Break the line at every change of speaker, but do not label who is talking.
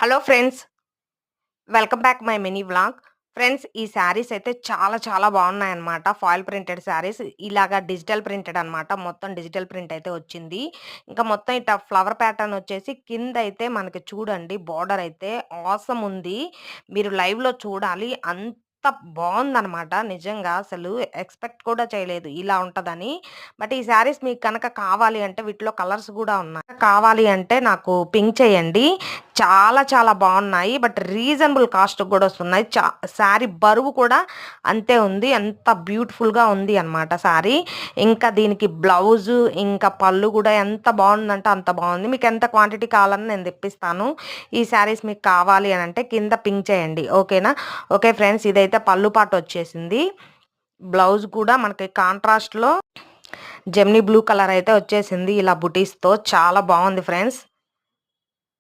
Hello friends, welcome back my mini vlog. Friends, ఈ శారీస్ అయితే చాలా చాలా బాగున్నాయన్నమాట. ఫాయిల్ ప్రింటెడ్ శారీస్ ఇలాగా డిజిటల్ ప్రింటెడ్ అన్నమాట. మొత్తం డిజిటల్ ప్రింట్ అయితే వచ్చింది. ఇంకా మొత్తం ఇట్లా ఫ్లవర్ ప్యాటర్న్ వచ్చేసి కింద అయితే మనకి చూడండి బోర్డర్ అయితే ఆసమ్ ఉంది. మీరు లైవ్‌లో చూడాలి. అంత బావుందన్నమాట. నిజంగా అసలు ఎక్స్‌పెక్ట్ కూడా చేయలేదు ఇలా ఉంటదని. బట్ ఈ శారీస్ మీకు గనక కావాలి అంటే వీటిలో కలర్స్ గూడా ఉన్నాయి. కావాలి అంటే నాకు పింక్ చేయండి. చాలా చాలా బావున్నాయి. బట్ రీజనబుల్ కాస్ట్‌కి గూడా వస్తున్నాయి. శారీ బరువు కూడా అంతే ఉంది. అంత బ్యూటిఫుల్‌గా ఉంది అన్నమాట శారీ. ఇంకా దీనికి బ్లౌజు, ఇంకా పళ్ళు గూడా ఎంత బావుందంటే అంత బావుంది. మీకెంత క్వాంటిటీ కావాలన్నా నేను తెప్పిస్తాను. ఈ శారీస్ మీకు కావాలి అనంటే కింద పింక్ చేయండి. ఓకేనా? ఓకే ఫ్రెండ్స్, ఇదైతే పళ్ళు పాటొచ్చేసింది. బ్లౌజ్ కూడా మనకి కాంట్రాస్ట్‌లో జెమినీ బ్లూ కలర్ అయితే వచ్చేసింది ఇలా బుటీస్‌తో. చాలా బావుంది ఫ్రెండ్స్.